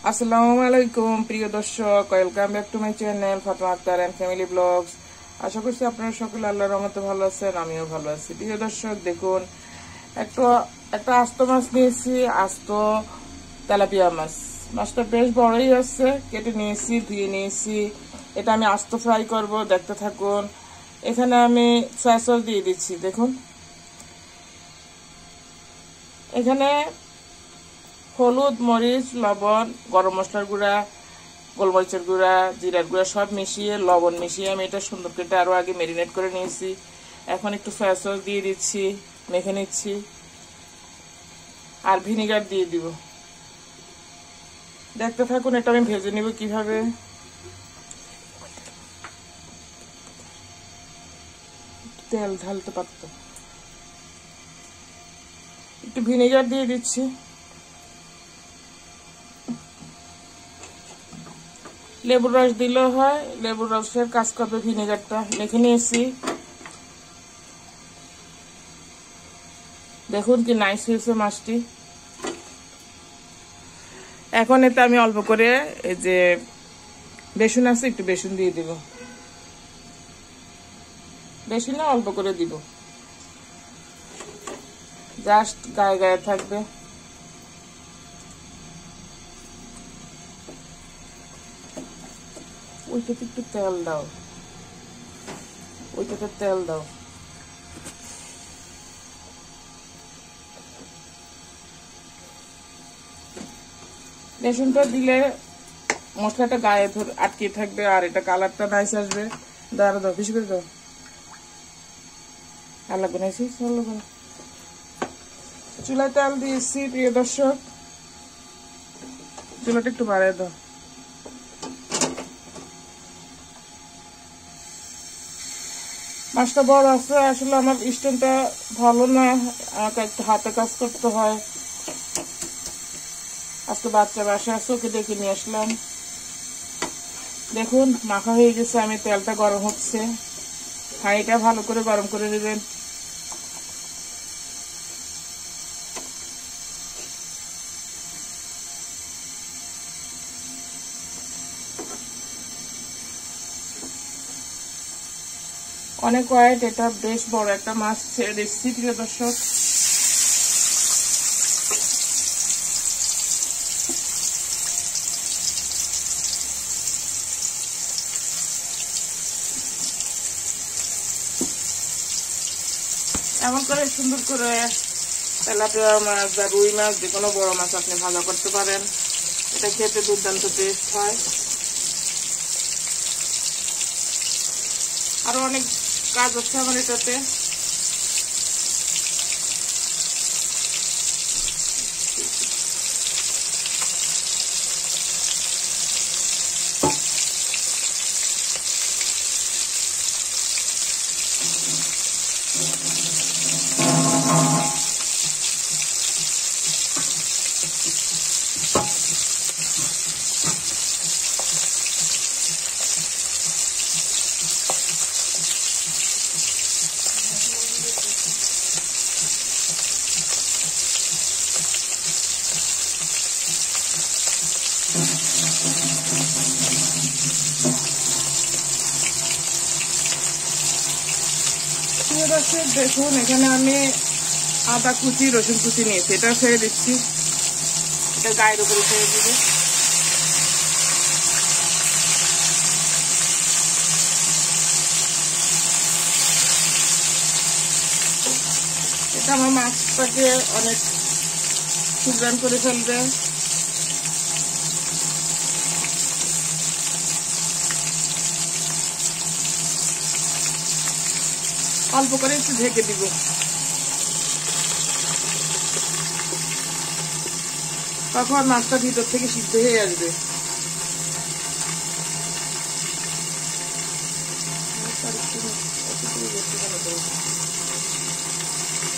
আসসালামু আলাইকুম প্রিয় দর্শক, welcome back to my channel Fatema Akter and family vlogs. আশা করছি আপনারা সকলে আল্লাহর রহমতে ভালো আছেন, আমিও ভালো আছি। প্রিয় দর্শক দেখুন, একটা আস্ত মাছ নিয়েছি, আস্ত তেলাপিয়া মাছ। মাছটা বেশ বড়ই আছে, কেটে নিয়েছি, ধুয়ে নিয়েছি। এটা আমি আস্ত ফ্রাই করব, দেখতে থাকুন। এখানে আমি সয়া সস দিয়ে দিচ্ছি। দেখুন এখানে হলুদ, মরিচ, লবণ, গরম মশলার গুঁড়া, গোলমরিচের গুঁড়া, জিরার গুঁড়া সব মিশিয়ে, লবণ মিশিয়ে আমি এটা সুন্দর করে আরো আগে ম্যারিনেট করে নিয়েছি। এখন একটু সয়া সস দিয়ে দিচ্ছি, মেখে নিচ্ছি, আর ভিনেগার দিয়ে দিব। দেখতে থাকুন, এটা আমি ভেজে নিব কিভাবে। তেল ঢালতে পারতো, একটু ভিনেগার দিয়ে দিচ্ছি। লেবুর রস দিলেও হয়, লেবুর রসের কাজ করবে ভিনেগারটা। মেখে নিয়েছি, দেখুন কি নাইস হয়েছে মাছটি। এখন এতে আমি অল্প করে এই যে বেসন আছে, একটু বেসন দিয়ে দিব। বেশি না, অল্প করে দিব, জাস্ট গায়ে গায়ে থাকবে। ওইটাতে একটু তেল দাও, ওইটাতে তেল দাও। বেসনটা দিলে মশলাটা গায়ে আটকে থাকবে, আর এটা কালারটা নাইস আসবে। দাঁড়া দাও, বেশি করে দাও। আর লাগবে না, চুলায় তেল দিয়েছি। প্রিয় দর্শক, চুলাটা একটু বাড়িয়ে দাও। মাছটা বড় আছে, আসলে আমার স্ট্যান্ডটা ভালো না, আমাকে একটু হাতে কাজ করতে হয়। আজকে বাচ্চা বাসা আছে, ওকে ডেকে নিয়ে আসলাম। দেখুন মাখা হয়ে গেছে, আমি তেলটা গরম হচ্ছে, হাঁড়িটা ভালো করে গরম করে নেবেন। অনেক ওয়াইট, এটা বেশ বড় একটা মাছ ছেড়ে দিচ্ছি। প্রিয় দর্শক, এমন করে সুন্দর করে তেলাপিয়া মাছ বা রুই মাছ, যে কোনো বড় মাছ আপনি ভাজা করতে পারেন। এটা খেতে দুর্দান্ত টেস্ট হয়। আরো অনেক কাজ হচ্ছে আমার এটাতে। দেখুন এখানে আমি আদা কুচি, রসুন কুচি নিয়েছি, এটা ছেড়ে দিচ্ছি। এটা গায়ের উপরে ছেড়ে দিব। এটা আমার মাছটাকে অনেক সুগ্রান করে ফেলবে। অল্প করে একটু ঢেকে দিব, তখন মাছটা ভিতর থেকে সিদ্ধ হয়ে আসবে।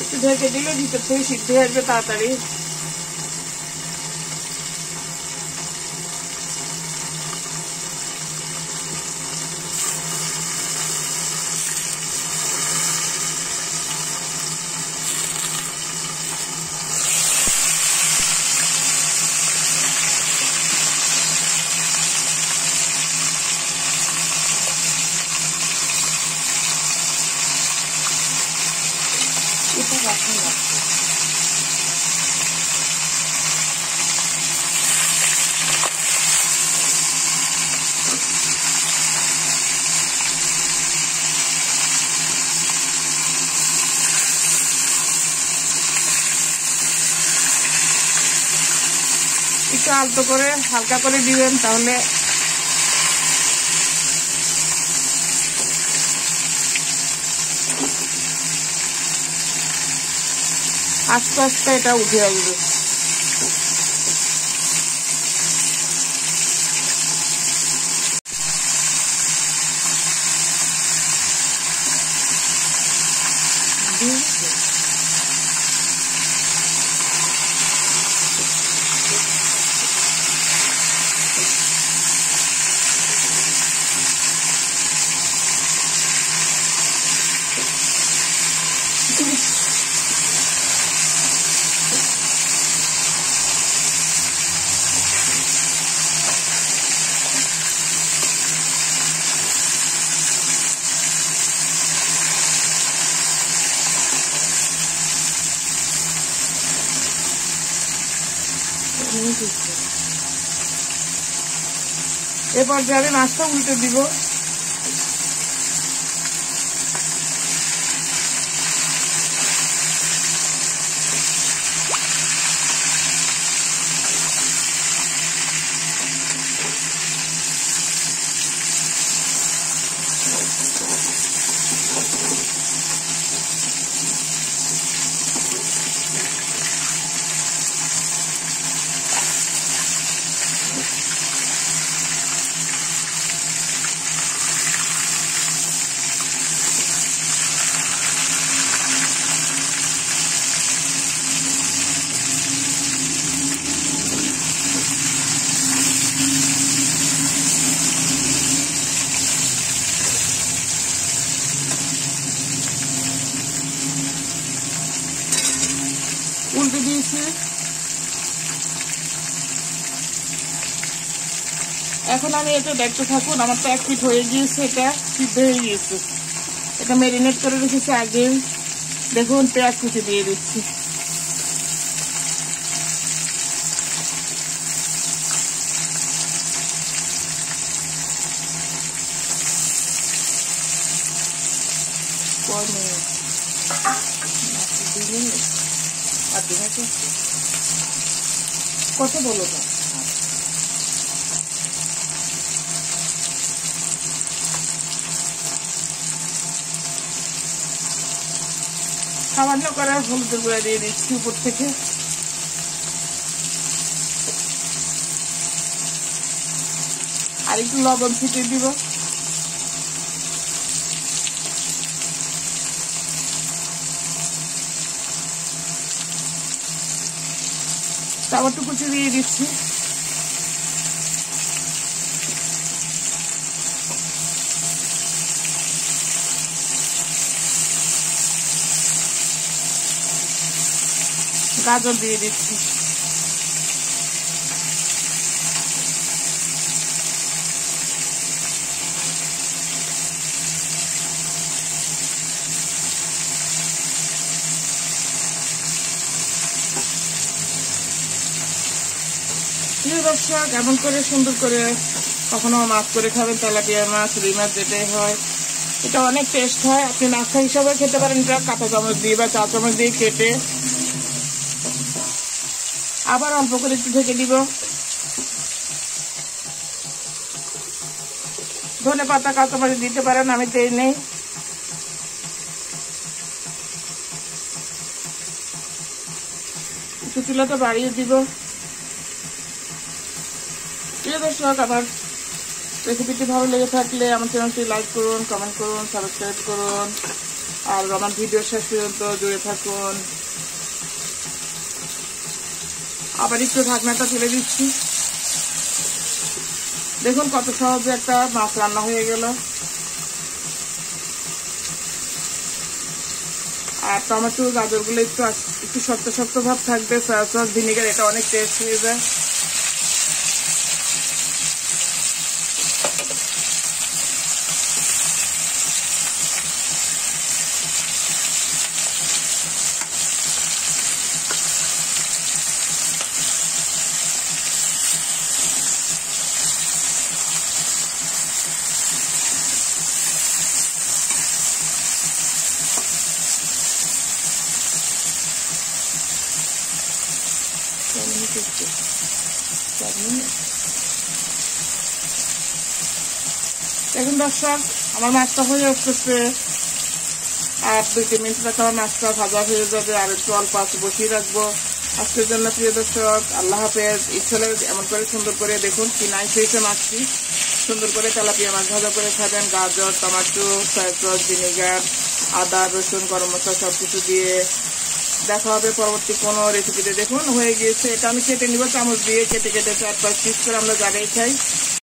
একটু ঢেকে দিলে ভিতর থেকে সিদ্ধ হয়ে আসবে তাড়াতাড়ি। একটু আলতো করে হালকা করে দিবেন, তাহলে আস্তে আস্তে এটা উঠে আসবে। এরপর যে আমি মাছটা উল্টে দিব। উল্টে দিয়েছি। এখন আমি এটা দেখতে থাকুন। আমার তো 1 ফিট হয়ে গিয়েছে, এটা সিদ্ধ হয়ে গিয়েছে। এটা ম্যারিনেট করে রেখেছি আগে। দেখুন পেঁয়াজ কুচি দিয়ে দিচ্ছি। কত বলো না, সামান্য করে হলুদের গুঁড়া দিয়ে দিচ্ছি উপর থেকে। আর একটু লবণ ছিটিয়ে দিব। টমেটো কুচি দিয়ে দিচ্ছি। গাজর দিয়ে দিচ্ছি। দর্শক, এমন করে সুন্দর করে কখনো মাছ করে খাবেন, তেলাপিয়া মাছ, রুই মাছ যেটাই হয়, এটা অনেক টেস্ট হয়। আপনি নাস্তা হিসাবে খেতে পারেন, এটা কাঁটা চামচ দিয়ে বা চা চামচ দিয়ে কেটে। আবার অল্প করে একটু ঢেকে দিব। ধনে পাতা কাঁচামরিচ দিতে পারেন, আমি দেই নেই। একটু চুলাটা বাড়িয়ে দিব। প্রিয় দর্শক, আমার রেসিপিটি ভালো লেগে থাকলে আমার চ্যানেলটি লাইক করুন, কমেন্ট করুন, সাবস্ক্রাইব করুন, আর আমার ভিডিও শেষ পর্যন্ত জুড়ে থাকুন। আবার একটু ঢাকনাটা তুলে দিচ্ছি। দেখুন কত সহজে একটা মাছ রান্না হয়ে গেল। আর টমেটো গাজরগুলো একটু শক্ত শক্ত ভাব থাকবে। সয়া সস ভিনেগার, এটা অনেক টেস্ট হয়ে যায়। এখন দর্শক আমার মাছটা হয়ে আসতেছে, আর 2-3 মিনিট রাখা আমার মাছটা ভাজা হয়ে যাবে। আর একটু অল্প আছে বসিয়ে রাখবো। আজকের জন্য প্রিয় দর্শক আল্লাহ হাফেজ। ইচ্ছালে এমন করে সুন্দর করে দেখুন কি নাইস হয়েছে মাছটি। সুন্দর করে তেলাপিয়া মাছ ভাজা করে খাবেন। গাজর, টমেটো, সয়া সস, ভিনেগার, আদা, রসুন, গরম মশলা সবকিছু দিয়ে। দেখা হবে পরবর্তী কোনো রেসিপিতে। দেখুন হয়ে গিয়েছে। এটা আমি কেটে নিব চামচ দিয়ে, কেটে কেটে 4-5 পিস করে আমরা জায়গায় খাই।